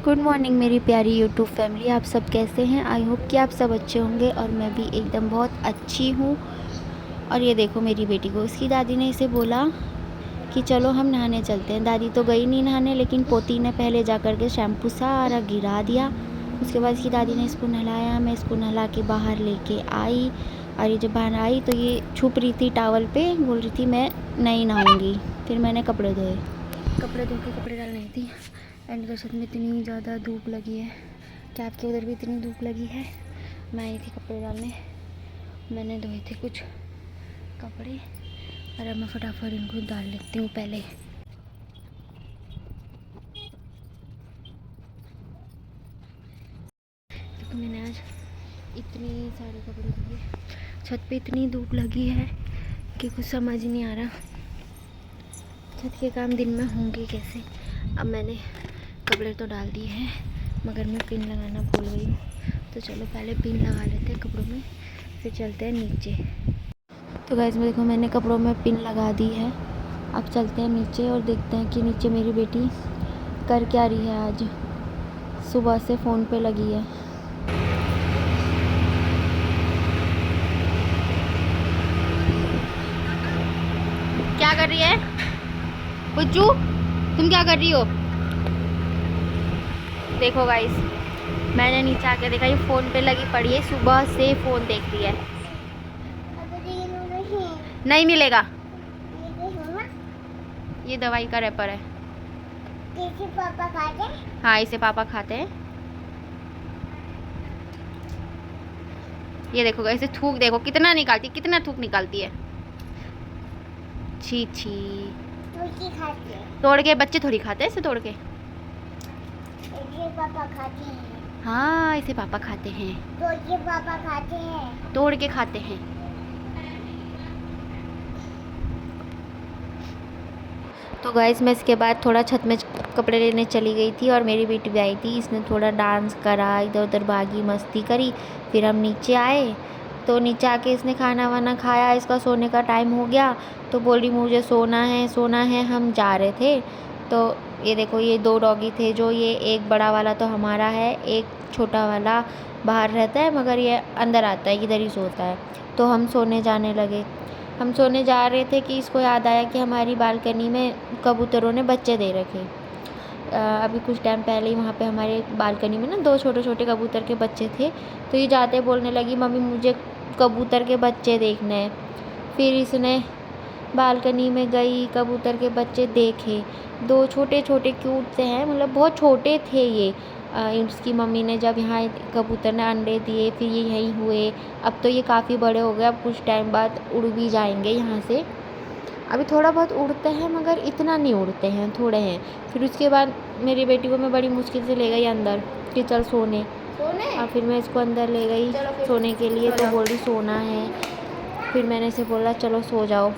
Good morning मेरी प्यारी YouTube family, आप सब कैसे हैं। आई होप कि आप सब अच्छे होंगे और मैं भी एकदम बहुत अच्छी हूँ। और ये देखो मेरी बेटी को उसकी दादी ने इसे बोला कि चलो हम नहाने चलते हैं। दादी तो गई नहीं नहाने, लेकिन पोती ने पहले जा कर के शैम्पू सारा गिरा दिया। उसके बाद इसकी दादी ने इसको नहलाया, मैं इसको नहला के बाहर लेके आई। और ये जब बाहर आई तो ये छुप रही थी टावल पे, बोल रही थी मैं नहीं नहाऊँगी। फिर मैंने कपड़े धोए, कपड़े धो के कपड़े डाल रही थी। एंड इधर छत में इतनी ज़्यादा धूप लगी है कि आपके उधर भी इतनी धूप लगी है। मैं आई थी कपड़े डालने, मैंने धोए थे कुछ कपड़े और अब मैं फटाफट इनको डाल लेती हूँ पहले। देखो मैंने आज इतने सारे कपड़े धोए। छत पे इतनी धूप लगी है कि कुछ समझ नहीं आ रहा छत के काम दिन में होंगे कैसे। अब मैंने कपड़े तो डाल दिए हैं, मगर मैं पिन लगाना भूल गई हूँ। तो चलो पहले पिन लगा लेते हैं कपड़ों में, फिर चलते हैं नीचे। तो गाइस में देखो मैंने कपड़ों में पिन लगा दी है। अब चलते हैं नीचे और देखते हैं कि नीचे मेरी बेटी कर क्या रही है। आज सुबह से फ़ोन पे लगी है। क्या कर रही है पुच्चू, तुम क्या कर रही हो? देखो गाइस, मैंने नीचे आके देखा ये फ़ोन पे लगी पड़ी है, सुबह से फ़ोन देख रही है। नहीं मिलेगा, ये दवाई का रैपर है। इसे पापा खाते हैं? हाँ इसे पापा खाते हैं। ये देखो इसे थूक देखो कितना निकालती, कितना थूक निकालती है। छी छी, तोड़ के बच्चे थोड़ी खाते हैं इसे तोड़ के। इसे पापा खाते हैं। हाँ इसे पापा खाते हैं, तोड़ के पापा खाते हैं, तोड़ के खाते हैं। तो गाइस मैं इसके बाद थोड़ा छत में कपड़े लेने चली गई थी और मेरी बेटी भी आई थी। इसने थोड़ा डांस करा, इधर उधर भागी, मस्ती करी। फिर हम नीचे आए तो नीचे आके इसने खाना वाना खाया, इसका सोने का टाइम हो गया तो बोल रही मुझे सोना है सोना है। हम जा रहे थे तो ये देखो ये दो डॉगी थे, जो ये एक बड़ा वाला तो हमारा है, एक छोटा वाला बाहर रहता है, मगर ये अंदर आता है, इधर ही सोता है। तो हम सोने जाने लगे। हम सोने जा रहे थे कि इसको याद आया कि हमारी बालकनी में कबूतरों ने बच्चे दे रखे। अभी कुछ टाइम पहले ही वहाँ पे हमारे बालकनी में ना दो छोटे छोटे कबूतर के बच्चे थे। तो ये जाते बोलने लगी मम्मी मुझे कबूतर के बच्चे देखने हैं। फिर इसने बालकनी में गई, कबूतर के बच्चे देखे। दो छोटे छोटे क्यूट से हैं, मतलब बहुत छोटे थे ये। इसकी मम्मी ने जब यहाँ कबूतर ने अंडे दिए फिर ये यहीं हुए। अब तो ये काफ़ी बड़े हो गए, अब कुछ टाइम बाद उड़ भी जाएंगे यहाँ से। अभी थोड़ा बहुत उड़ते हैं मगर इतना नहीं उड़ते हैं, थोड़े हैं। फिर उसके बाद मेरी बेटी को मैं बड़ी मुश्किल से ले गई अंदर कि चल सोने। और फिर मैं इसको अंदर ले गई सोने के लिए, तो बोल रही सोना है। फिर मैंने इसे बोला चलो सो जाओ,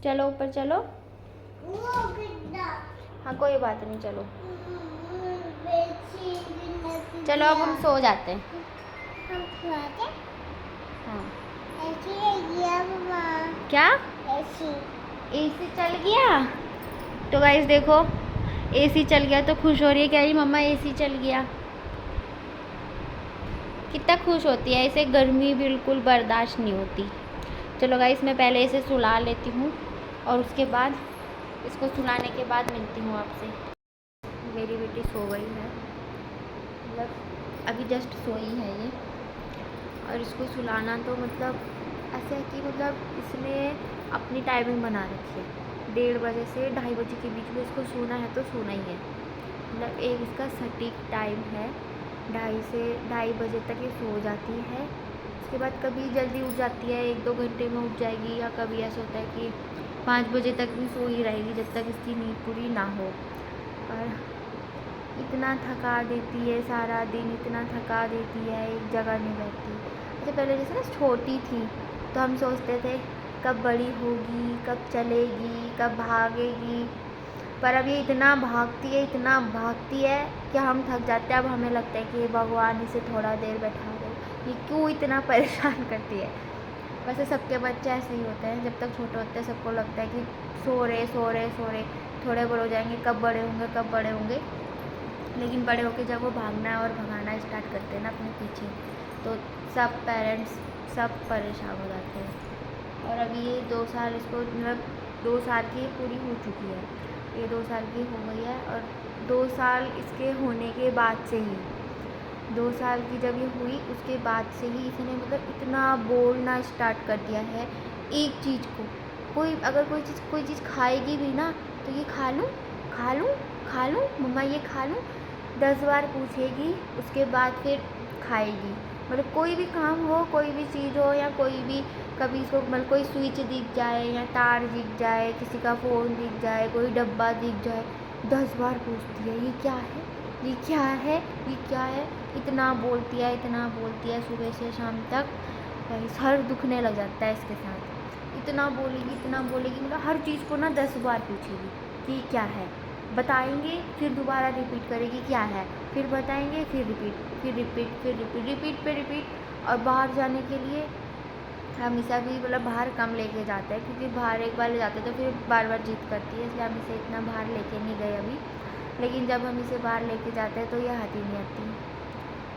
चलो ऊपर चलो। हाँ कोई बात नहीं, चलो चलो अब हम सो जाते हैं। हाँ क्या एसी चल गया? तो गाइस देखो एसी चल गया तो खुश हो रही है, कह रही मम्मा एसी चल गया। कितना खुश होती है, इसे गर्मी बिल्कुल बर्दाश्त नहीं होती। चलो गाइस मैं पहले इसे सुला लेती हूँ और उसके बाद इसको सुलाने के बाद मिलती हूँ आपसे। मेरी बेटी सो गई है, मतलब अभी जस्ट सोई है ये। और इसको सुलाना तो मतलब ऐसे है कि मतलब इसने अपनी टाइमिंग बना रखी है, 1:30 बजे से 2:30 बजे के बीच में इसको सोना है तो सोना ही है। मतलब एक इसका सटीक टाइम है, 2:30 बजे तक ये सो जाती है। उसके बाद कभी जल्दी उठ जाती है, 1-2 घंटे में उठ जाएगी, या कभी ऐसा होता है कि 5 बजे तक भी सो ही रहेगी जब तक इसकी नींद पूरी ना हो। और इतना थका देती है सारा दिन, इतना थका देती है, एक जगह नहीं रहती। अच्छा पहले जैसे ना छोटी थी तो हम सोचते थे कब बड़ी होगी, कब चलेगी, कब भागेगी। पर अब ये इतना भागती है, इतना भागती है कि हम थक जाते हैं। अब हमें लगता है कि भगवान इसे थोड़ा देर बैठा दो, ये क्यों इतना परेशान करती है। वैसे सबके बच्चे ऐसे ही होते हैं, जब तक छोटे होते हैं सबको लगता है कि सो रहे सो रहे सो रहे, थोड़े बड़े हो जाएंगे, कब बड़े होंगे कब बड़े होंगे, लेकिन बड़े होके जब वो भागना और भगाना स्टार्ट करते हैं ना अपने पीछे, तो सब पेरेंट्स सब परेशान हो जाते हैं। और अभी ये 2 साल इसको मतलब 2 साल की पूरी हो चुकी है, ये 2 साल की हो गई है। और 2 साल इसके होने के बाद से ही 2 साल की जब ये हुई उसके बाद से ही इसने मतलब इतना बोलना स्टार्ट कर दिया है एक चीज़ को। अगर कोई चीज़ खाएगी भी ना तो ये खा लूँ खा लूँ खा लूँ मम्मा, ये खा लूँ, 10 बार पूछेगी, उसके बाद फिर खाएगी। मतलब कोई भी काम हो, कोई भी चीज़ हो, या कोई भी कभी इसको मतलब कोई स्विच दिख जाए या तार दिख जाए, किसी का फ़ोन दिख जाए, कोई डब्बा दिख जाए, 10 बार पूछती है ये क्या है, ये क्या है, ये क्या है। इतना बोलती है सुबह से शाम तक, भाई सर दुखने लग जाता है इसके साथ। इतना बोलेगी मतलब हर चीज़ को ना 10 बार पूछेगी कि क्या है, बताएंगे फिर दोबारा रिपीट करेगी क्या है, फिर बताएंगे फिर रिपीट पे रिपीट। और बाहर जाने के लिए हमेशा भी मतलब बाहर कम लेके जाते हैं, क्योंकि बाहर एक बार ले जाते तो फिर बार बार जिद करती है, इसलिए हम इसे इतना बाहर लेके नहीं गए अभी। लेकिन जब हम इसे बाहर लेके जाते हैं तो ये हाथ ही नहीं आती,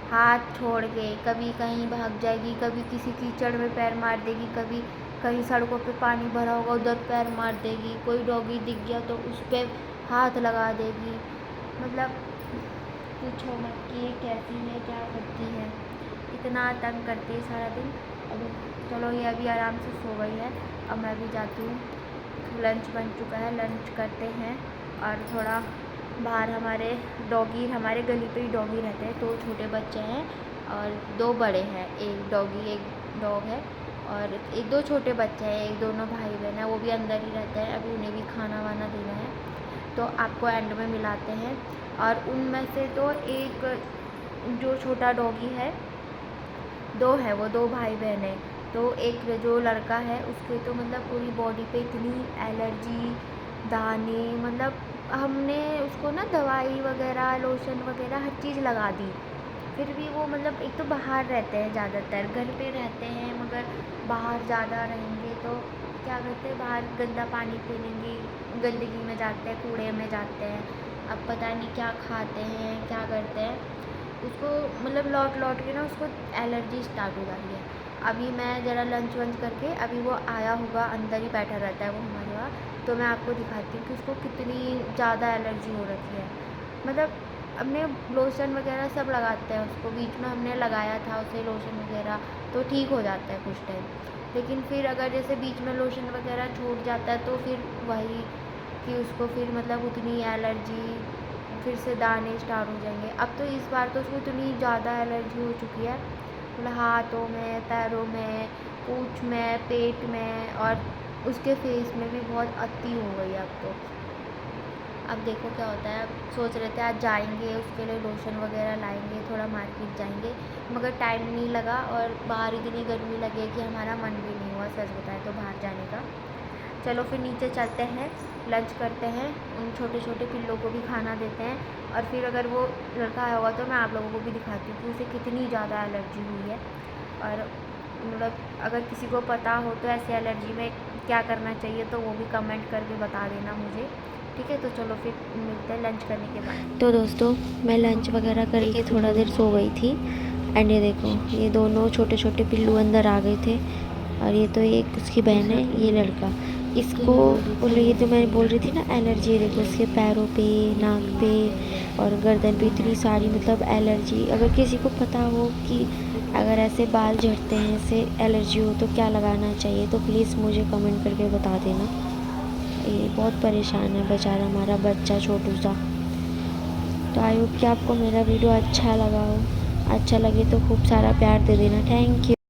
हाथ छोड़ के कभी कहीं भाग जाएगी, कभी किसी कीचड़ में पैर मार देगी, कभी कहीं सड़कों पे पानी भरा होगा उधर पैर मार देगी, कोई डॉगी दिख गया तो उस पर हाथ लगा देगी। मतलब पूछो मत कि ये कैसी है, क्या करती है, इतना तंग करती है सारा दिन। अब चलो ये अभी आराम से सो गई है, अब मैं भी जाती हूँ। लंच बन चुका है, लंच करते हैं। और थोड़ा बाहर हमारे गली पे ही डॉगी रहते हैं, 2 छोटे बच्चे हैं और 2 बड़े हैं, एक डॉग है और 2 छोटे बच्चे हैं, एक दोनों भाई बहन हैं, वो भी अंदर ही रहते हैं। अभी उन्हें भी खाना वाना देना है, तो आपको एंड में मिलाते हैं। और उनमें से तो एक जो छोटा डॉगी है, 2 है वो 2 भाई बहन हैं, तो एक जो लड़का है उसके तो मतलब पूरी बॉडी पे इतनी एलर्जी, दाने, मतलब हमने उसको ना दवाई वगैरह, लोशन वगैरह हर चीज़ लगा दी, फिर भी वो मतलब एक तो बाहर रहते हैं ज़्यादातर, घर पे रहते हैं मगर बाहर ज़्यादा रहेंगे तो क्या करते हैं, बाहर गंदा पानी पी लेंगे, गंदगी में जाते हैं, कूड़े में जाते हैं, अब पता नहीं क्या खाते हैं क्या करते हैं, उसको मतलब लौट के ना उसको एलर्जी स्टार्ट हो जाती है। अभी मैं ज़रा लंच वंच करके अभी वो आया होगा, अंदर ही बैठा रहता है वो हमारे वहाँ, तो मैं आपको दिखाती हूँ कि उसको कितनी ज़्यादा एलर्जी हो रखी है। मतलब हमने लोशन वगैरह सब लगाते हैं उसको, बीच में हमने लगाया था उसे लोशन वगैरह, तो ठीक हो जाता है कुछ टाइम, लेकिन फिर अगर जैसे बीच में लोशन वगैरह छूट जाता है तो फिर वही कि उसको फिर मतलब उतनी एलर्जी, फिर से दाने स्टार्ट हो जाएंगे। अब तो इस बार तो उसको इतनी ज़्यादा एलर्जी हो चुकी है, मतलब हाथों में, पैरों में, पूँछ में, पेट में, और उसके फेस में भी बहुत अति हो गई है अब तो। अब देखो क्या होता है, अब सोच रहे थे आज जाएंगे उसके लिए लोशन वगैरह लाएंगे, थोड़ा मार्केट जाएंगे, मगर टाइम नहीं लगा और बाहर इतनी गर्मी लगी कि हमारा मन भी नहीं हुआ सच बताए तो बाहर जाने का। चलो फिर नीचे चलते हैं, लंच करते हैं, उन छोटे छोटे पिल्लों को भी खाना देते हैं, और फिर अगर वो लड़का आया होगा तो मैं आप लोगों को भी दिखाती हूँ कि उसे कितनी ज़्यादा एलर्जी हुई है। और मतलब अगर किसी को पता हो तो ऐसे एलर्जी में क्या करना चाहिए तो वो भी कमेंट करके बता देना मुझे, ठीक है। तो चलो फिर मिलते हैं लंच करने के बाद। तो दोस्तों मैं लंच वगैरह करके थोड़ा देर सो गई थी, एंड ये देखो ये दोनों छोटे छोटे पिल्लू अंदर आ गए थे, और ये तो एक उसकी बहन है, ये लड़का, इसको ये जो मैं बोल रही थी ना एलर्जी, देखो इसके पैरों पे, नाक पे और गर्दन पे इतनी सारी मतलब एलर्जी। अगर किसी को पता हो कि अगर ऐसे बाल झड़ते हैं, ऐसे एलर्जी हो तो क्या लगाना चाहिए, तो प्लीज़ मुझे कमेंट करके बता देना। ये बहुत परेशान है बेचारा हमारा बच्चा छोटू सा। तो आई होप कि आपको मेरा वीडियो अच्छा लगा हो, अच्छा लगे तो खूब सारा प्यार दे देना। Thank you.